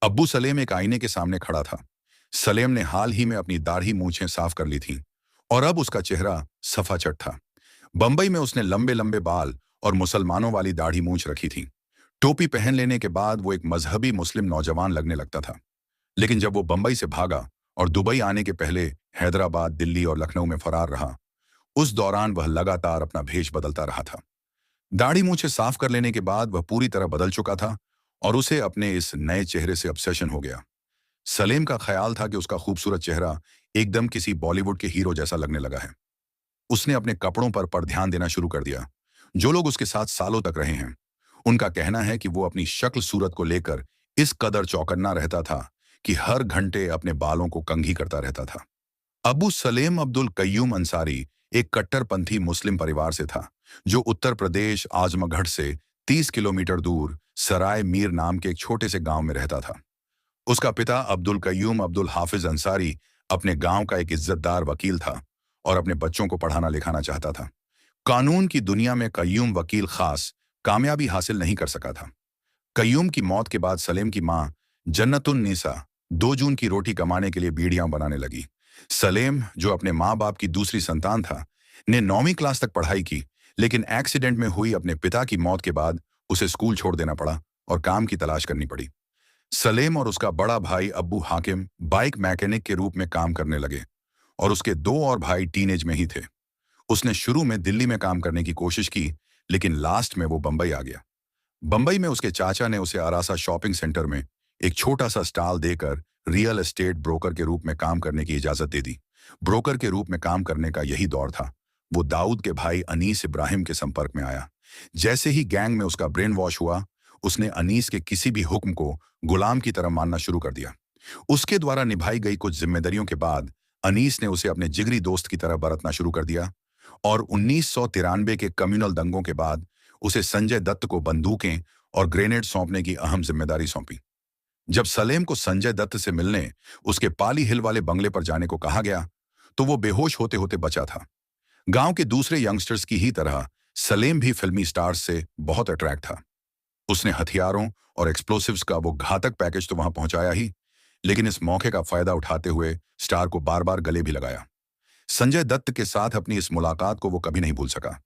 अब्बू सलेम एक आईने के सामने खड़ा था। सलेम ने हाल ही में अपनी दाढ़ी मूछें साफ कर ली थीं और अब उसका चेहरा सफाचट था। बंबई में उसने लंबे लंबे बाल और मुसलमानों वाली दाढ़ी मूछ रखी थी। टोपी पहन लेने के बाद वो एक मजहबी मुस्लिम नौजवान लगने लगता था। लेकिन जब वो बंबई से भागा और दुबई आने के पहले हैदराबाद, दिल्ली और लखनऊ में फरार रहा, उस दौरान वह लगातार अपना भेष बदलता रहा था। दाढ़ी मूछें साफ कर लेने के बाद वह पूरी तरह बदल चुका था और उसे अपने इस नए चेहरे से ऑब्सेशन हो गया। सलेम का ख्याल था कि उसका खूबसूरत चेहरा एकदम किसी बॉलीवुड के हीरो जैसा लगने लगा है। उसने अपने कपड़ों पर ध्यान देना शुरू कर दिया। जो लोग उसके साथ सालों तक रहे हैं, उनका कहना है कि वो अपनी शक्ल सूरत को लेकर इस कदर चौकन्ना रहता था कि हर घंटे अपने बालों को कंघी करता रहता था। अबू सलेम अब्दुल कय्यूम अंसारी एक कट्टरपंथी मुस्लिम परिवार से था, जो उत्तर प्रदेश आजमगढ़ से 30 किलोमीटर दूर सराय मीर नाम के एक छोटे से गांव में रहता था। उसका पिता अब्दुल कय्यूम अब्दुल हाफिज अंसारी अपने गांव का एक इज्जतदार वकील था और अपने बच्चों को पढ़ाना लिखाना चाहता था। कानून की दुनिया में कय्यूम वकील खास कामयाबी हासिल नहीं कर सका था। कय्यूम की मौत के बाद सलेम की मां जन्नतुन निसा 2 जून की रोटी कमाने के लिए बीड़ियां बनाने लगी। सलेम, जो अपने माँ बाप की दूसरी संतान था, ने 9वीं क्लास तक पढ़ाई की, लेकिन एक्सीडेंट में हुई अपने पिता की मौत के बाद उसे स्कूल छोड़ देना पड़ा और काम की तलाश करनी पड़ी। सलेम और उसका बड़ा भाई अब्बू हाकिम बाइक मैकेनिक के रूप में काम करने लगे और उसके 2 और भाई टीनेज में ही थे। उसने शुरू में दिल्ली में काम करने की कोशिश की, लेकिन लास्ट में वो बंबई आ गया। बंबई में उसके चाचा ने उसे आरासा शॉपिंग सेंटर में एक छोटा सा स्टॉल देकर रियल एस्टेट ब्रोकर के रूप में काम करने की इजाजत दे दी। ब्रोकर के रूप में काम करने का यही दौर था। वो दाऊद के भाई अनीस इब्राहिम के संपर्क में आया। जैसे ही गैंग में उसका ब्रेन वॉश हुआ, उसने अनीस के किसी भी हुक्म को गुलाम की तरह मानना शुरू कर दिया। उसके द्वारा निभाई गई कुछ जिम्मेदारियों के बाद अनीस ने उसे अपने जिगरी दोस्त की तरह बरतना शुरू कर दिया और 1993 के कम्युनल दंगों के बाद उसे संजय दत्त को बंदूकें और ग्रेनेड सौंपने की अहम जिम्मेदारी सौंपी। जब सलेम को संजय दत्त से मिलने उसके पाली हिल वाले बंगले पर जाने को कहा गया, तो वो बेहोश होते होते बचा था। गांव के दूसरे यंगस्टर्स की ही तरह सलेम भी फिल्मी स्टार्स से बहुत अट्रैक्ट था। उसने हथियारों और एक्सप्लोसिव्स का वो घातक पैकेज तो वहां पहुंचाया ही, लेकिन इस मौके का फायदा उठाते हुए स्टार को बार बार गले भी लगाया। संजय दत्त के साथ अपनी इस मुलाकात को वो कभी नहीं भूल सका।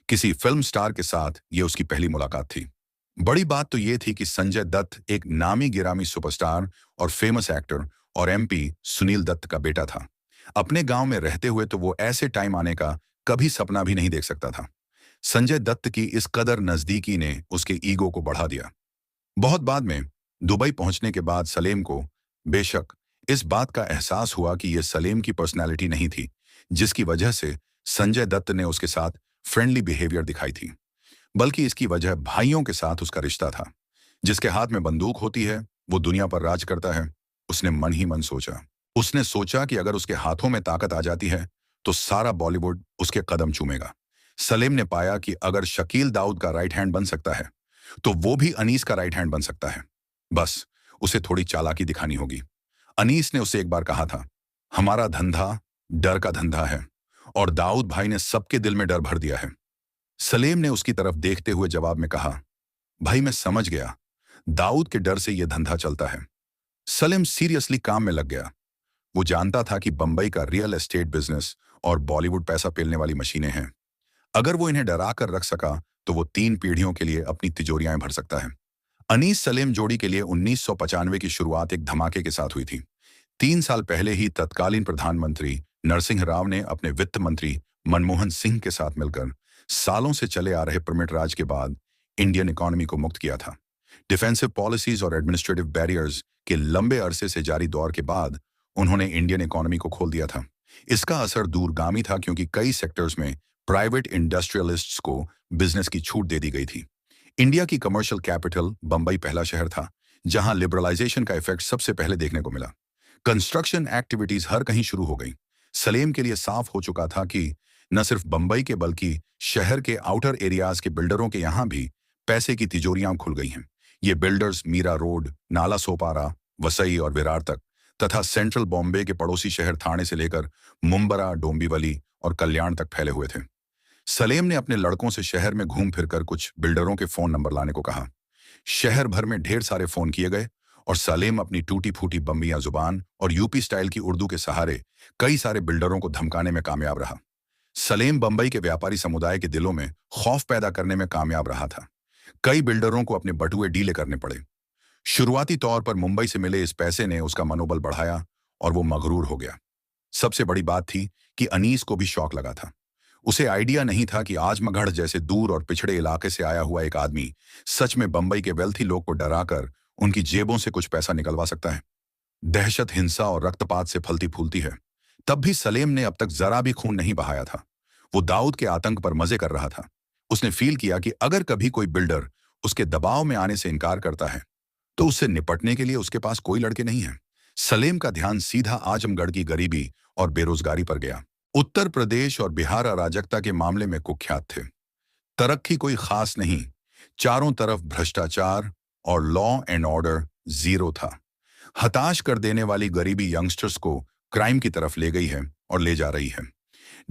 किसी फिल्म स्टार के साथ ये उसकी पहली मुलाकात थी। बड़ी बात तो ये थी कि संजय दत्त एक नामी गिरामी सुपरस्टार और फेमस एक्टर और एमपी सुनील दत्त का बेटा था। अपने गांव में रहते हुए तो वो ऐसे टाइम आने का कभी सपना भी नहीं देख सकता था। संजय दत्त की इस कदर नजदीकी ने उसके ईगो को बढ़ा दिया। बहुत बाद में दुबई पहुंचने के बाद सलेम को बेशक इस बात का एहसास हुआ कि यह सलेम की पर्सनैलिटी नहीं थी, जिसकी वजह से संजय दत्त ने उसके साथ फ्रेंडली बिहेवियर दिखाई थी, बल्कि इसकी वजह भाइयों के साथ उसका रिश्ता था। जिसके हाथ में बंदूक होती है, वो दुनिया पर राज करता है, उसने मन ही मन सोचा। उसने सोचा कि अगर उसके हाथों में ताकत आ जाती है, तो सारा बॉलीवुड उसके कदम चूमेगा। सलेम ने पाया कि अगर शकील दाऊद का राइट हैंड बन सकता है, तो वो भी अनीस का राइट हैंड बन सकता है। बस उसे थोड़ी चालाकी दिखानी होगी। अनीस ने उसे एक बार कहा था, हमारा धंधा डर का धंधा है, और दाऊद भाई ने सबके दिल में डर भर दिया है। सलेम ने उसकी तरफ देखते हुए जवाब में कहा, भाई मैं समझ गया, दाऊद के डर से यह धंधा चलता है। सलेम सीरियसली काम में लग गया। वो जानता था कि बंबई का रियल एस्टेट बिजनेस और बॉलीवुड पैसा पेलने वाली मशीनें हैं। अगर वो इन्हें डरा कर रख सका, तो वो 3 पीढ़ियों के लिए अपनी तिजोरियां भर सकता है। अनीस सलेम जोड़ी के लिए 1995 की शुरुआत एक धमाके के साथ हुई थी। 3 साल पहले ही तत्कालीन प्रधानमंत्री नरसिंह राव ने अपने वित्त मंत्री मनमोहन सिंह के साथ मिलकर सालों से चले आ रहे परमिट राज के बाद इंडियन इकोनॉमी को मुक्त किया था। डिफेंसिव पॉलिसीज और एडमिनिस्ट्रेटिव बैरियर्स के लंबे अरसे से जारी दौर के बाद उन्होंने इंडियन इकोनॉमी को खोल दिया था। इसका असर दूरगामी था, क्योंकि कई सेक्टर्स में प्राइवेट इंडस्ट्रियलिस्ट्स को बिजनेस की छूट दे दी गई थी। इंडिया की कमर्शियल कैपिटल बंबई पहला शहर था जहां लिबरलाइजेशन का इफेक्ट सबसे पहले देखने को मिला। कंस्ट्रक्शन एक्टिविटीज हर कहीं शुरू हो गई। सलेम के लिए साफ हो चुका था कि न सिर्फ बंबई के बल्कि शहर के आउटर एरियाज के बिल्डरों के यहां भी पैसे की तिजोरियां खुल गई हैं। ये बिल्डर्स मीरा रोड, नाला सोपारा, वसई और विरार तक, तथा सेंट्रल बॉम्बे के पड़ोसी शहर थाने से लेकर मुंबरा, डोंबिवली और कल्याण तक फैले हुए थे। सलेम ने अपने लड़कों से शहर में घूम फिरकर कुछ बिल्डरों के फोन नंबर लाने को कहा। शहर भर में ढेर सारे फोन किए गए और सलेम अपनी टूटी फूटी बम्बियां जुबान और यूपी स्टाइल की उर्दू के सहारे कई सारे बिल्डरों को धमकाने में कामयाब रहा। सलेम बंबई के व्यापारी समुदाय के दिलों में खौफ पैदा करने में कामयाब रहा था। कई बिल्डरों को अपने बटुए डीले करने पड़े। शुरुआती तौर पर मुंबई से मिले इस पैसे ने उसका मनोबल बढ़ाया और वो मगरूर हो गया। सबसे बड़ी बात थी कि अनीस को भी शौक लगा था। उसे आइडिया नहीं था कि आजमगढ़ जैसे दूर और पिछड़े इलाके से आया हुआ एक आदमी सच में बंबई के वेल्थी लोग को डराकर उनकी जेबों से कुछ पैसा निकलवा सकता है। दहशत, हिंसा और रक्तपात से फलती फूलती है। तब भी सलेम ने अब तक जरा भी खून नहीं बहाया था। वो दाऊद के आतंक पर मजे कर रहा था। उसने फील किया कि अगर कभी कोई बिल्डर उसके दबाव में आने से इनकार करता है तो उससे निपटने के लिए उसके पास कोई लड़के नहीं है। सलेम का ध्यान सीधा आजमगढ़ की गरीबी और बेरोजगारी पर गया। उत्तर प्रदेश और बिहार अराजकता के मामले में कुख्यात थे। तरक्की कोई खास नहीं, चारों तरफ भ्रष्टाचार और लॉ एंड ऑर्डर जीरो था। हताश कर देने वाली गरीबी यंगस्टर्स को क्राइम की तरफ ले गई है और ले जा रही है।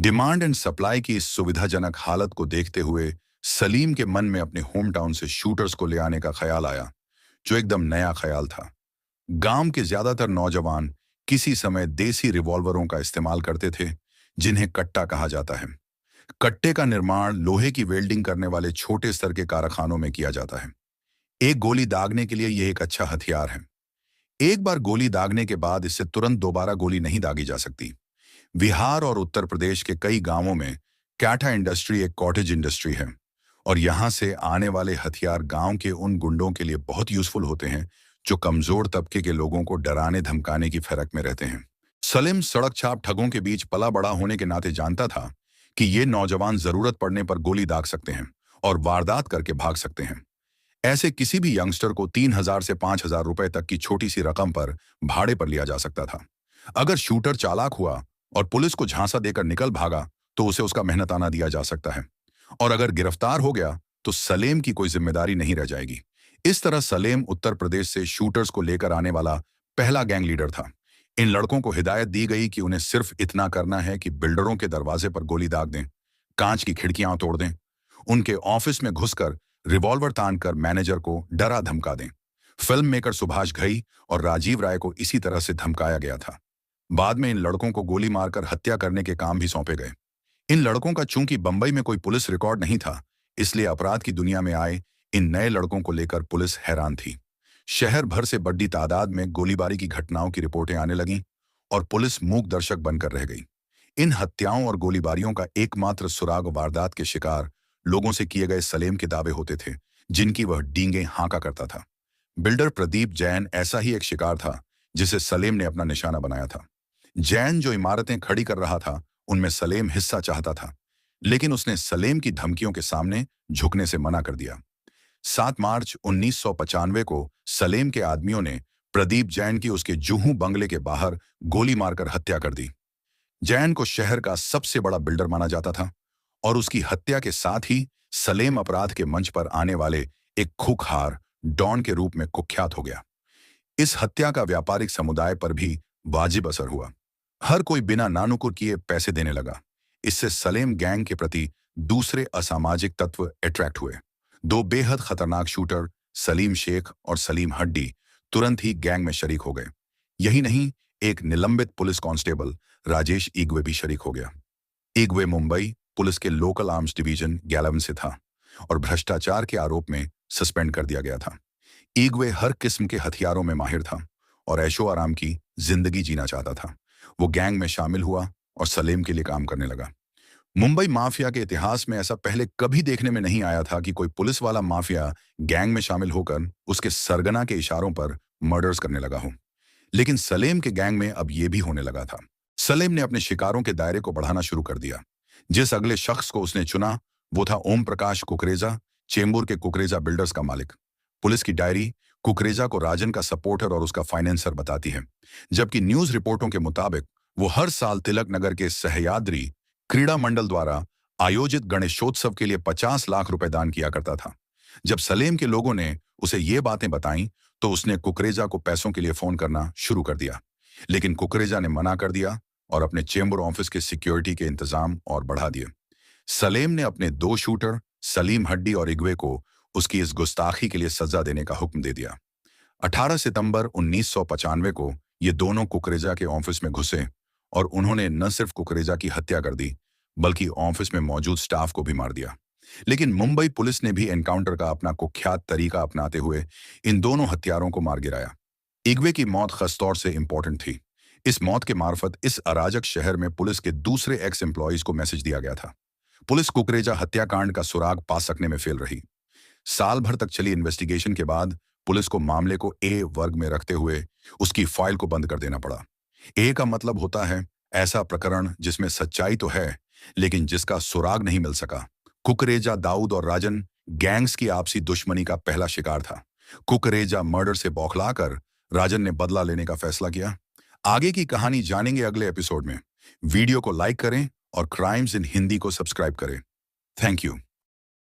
डिमांड एंड सप्लाई की इस सुविधाजनक हालत को देखते हुए सलीम के मन में अपने होम टाउन से शूटर्स को ले आने का ख्याल आया, जो एकदम नया ख्याल था। गांव के ज्यादातर नौजवान किसी समय देसी रिवॉल्वरों का इस्तेमाल करते थे, जिन्हें कट्टा कहा जाता है। कट्टे का निर्माण लोहे की वेल्डिंग करने वाले छोटे स्तर के कारखानों में किया जाता है। एक गोली दागने के लिए यह एक अच्छा हथियार है। एक बार गोली दागने के बाद इससे तुरंत दोबारा गोली नहीं दागी जा सकती। बिहार और उत्तर प्रदेश के कई गांवों में कैटा इंडस्ट्री एक कॉटेज इंडस्ट्री है और यहां से आने वाले हथियार गांव के उन गुंडों के लिए बहुत यूजफुल होते हैं जो कमजोर तबके के लोगों को डराने धमकाने की फिरक में रहते हैं। सलीम सड़क छाप ठगों के बीच पला बड़ा होने के नाते जानता था कि ये नौजवान जरूरत पड़ने पर गोली दाग सकते हैं और वारदात करके भाग सकते हैं। ऐसे किसी भी यंगस्टर को 3,000 से 5,000 रुपए तक की छोटी सी रकम पर भाड़े पर लिया जा सकता था। अगर शूटर चालाक हुआ और पुलिस को झांसा देकर निकल भागा तो उसे उसका मेहनताना दिया जा सकता है, और अगर गिरफ्तार हो गया तो सलेम की कोई जिम्मेदारी नहीं रह जाएगी। इस तरह सलेम उत्तर प्रदेश से शूटर्स को लेकर आने वाला पहला गैंग लीडर था। इन लड़कों को हिदायत दी गई कि उन्हें सिर्फ इतना करना है कि बिल्डरों के दरवाजे पर गोली दाग दें, कांच की खिड़कियां तोड़ दें, उनके ऑफिस में घुसकर रिवॉल्वर तानकर मैनेजर को डरा धमका दें। फिल्म मेकर सुभाष घई और राजीव राय को इसी तरह से धमकाया गया था। बाद में इन लड़कों को गोली मारकर हत्या करने के काम भी सौंपे गए। इन लड़कों का चूंकि बंबई में कोई पुलिस रिकॉर्ड नहीं था, इसलिए अपराध की दुनिया में आए इन नए लड़कों को लेकर पुलिस हैरान थी। शहर भर से बड़ी तादाद में गोलीबारी की घटनाओं की रिपोर्टें आने लगीं और पुलिस मूक दर्शक बनकर रह गई। इन हत्याओं और गोलीबारियों का एकमात्र सुराग वारदात के शिकार लोगों से किए गए सलेम के दावे होते थे, जिनकी वह डींगे हाँका करता था। बिल्डर प्रदीप जैन ऐसा ही एक शिकार था जिसे सलेम ने अपना निशाना बनाया था। जैन जो इमारतें खड़ी कर रहा था, उनमें सलेम हिस्सा चाहता था, लेकिन उसने सलेम की धमकियों के सामने झुकने से मना कर दिया। 7 मार्च 1995 को सलेम के आदमियों ने प्रदीप जैन की उसके जुहू बंगले के बाहर गोली मारकर हत्या कर दी। जैन को शहर का सबसे बड़ा बिल्डर माना जाता था और उसकी हत्या के साथ ही सलेम अपराध के मंच पर आने वाले एक खूंखार डॉन के रूप में कुख्यात हो गया। इस हत्या का व्यापारिक समुदाय पर भी वाजिब असर हुआ। हर कोई बिना नानुकुर किए पैसे देने लगा। इससे सलेम गैंग के प्रति दूसरे असामाजिक तत्व अट्रैक्ट हुए। 2 बेहद खतरनाक शूटर सलीम शेख और सलीम हड्डी तुरंत ही गैंग में शरीक हो गए। यही नहीं, एक निलंबित पुलिस कांस्टेबल राजेश इग्वे भी शरीक हो गया। इग्वे मुंबई पुलिस के लोकल आर्म्स डिवीजन 11 से था और भ्रष्टाचार के आरोप में सस्पेंड कर दिया गया था। इग्वे हर किस्म के हथियारों में माहिर था और ऐशो आराम की जिंदगी जीना चाहता था। वो गैंग में शामिल हुआ और सलेम के लिए काम करने लगा। मुंबई माफिया के इतिहास में ऐसा पहले कभी देखने में नहीं आया था कि कोई पुलिस वाला माफिया गैंग में शामिल होकर उसके सरगना के इशारों पर मर्डर्स करने लगा हो। लेकिन सलेम के गैंग में अब यह भी होने लगा था। सलेम ने अपने शिकारों के दायरे को बढ़ाना शुरू कर दिया। जिस अगले शख्स को उसने चुना वो था ओम प्रकाश कुकरेजा, चेंबूर के कुकरेजा बिल्डर्स का मालिक। पुलिस की डायरी कुकरेजा को राजन का सपोर्टर और उसका फाइनेंसर बताती है, जबकि न्यूज रिपोर्टों के मुताबिक वो हर साल तिलक नगर के सह्याद्री क्रीड़ा मंडल द्वारा आयोजित गणेशोत्सव के लिए 50 लाख रुपए दान किया करता था। जब सलेम के लोगों ने उसे ये बातें बताईं तो उसने कुकरेजा को पैसों के लिए फोन करना शुरू कर दिया, लेकिन कुकरेजा ने मना कर दिया और अपने चेंबर ऑफिस के सिक्योरिटी के इंतजाम और बढ़ा दिए। सलेम ने अपने 2 शूटर सलीम हड्डी और इग्वे को उसकी इस गुस्ताखी के लिए सजा देने का हुक्म दे दिया। 18 सितंबर 1995 को ये दोनों कुकरेजा के ऑफिस में घुसे और उन्होंने न सिर्फ कुकरेजा की हत्या कर दी बल्कि ऑफिस में मौजूद स्टाफ को भी मार दिया। लेकिन मुंबई पुलिस ने भी एनकाउंटर का अपना कुख्यात तरीका अपनाते हुए इन दोनों हत्यारों को मार गिराया। इग्वे की मौत खासतौर से इंपॉर्टेंट थी। इस मौत के मार्फत इस अराजक शहर में पुलिस के दूसरे एक्स एम्प्लॉयज को मैसेज दिया गया था। पुलिस कुकरेजा हत्याकांड का सुराग पा सकने में फेल रही। साल भर तक चली इन्वेस्टिगेशन के बाद पुलिस को मामले को ए वर्ग में रखते हुए उसकी फाइल को बंद कर देना पड़ा। ए का मतलब होता है ऐसा प्रकरण जिसमें सच्चाई तो है लेकिन जिसका सुराग नहीं मिल सका। कुकरेजा, दाऊद और राजन गैंग्स की आपसी दुश्मनी का पहला शिकार था। कुकरेजा मर्डर से बौखलाकर राजन ने बदला लेने का फैसला किया। आगे की कहानी जानेंगे अगले एपिसोड में। वीडियो को लाइक करें और क्राइम्स इन हिंदी को सब्सक्राइब करें। Thank you.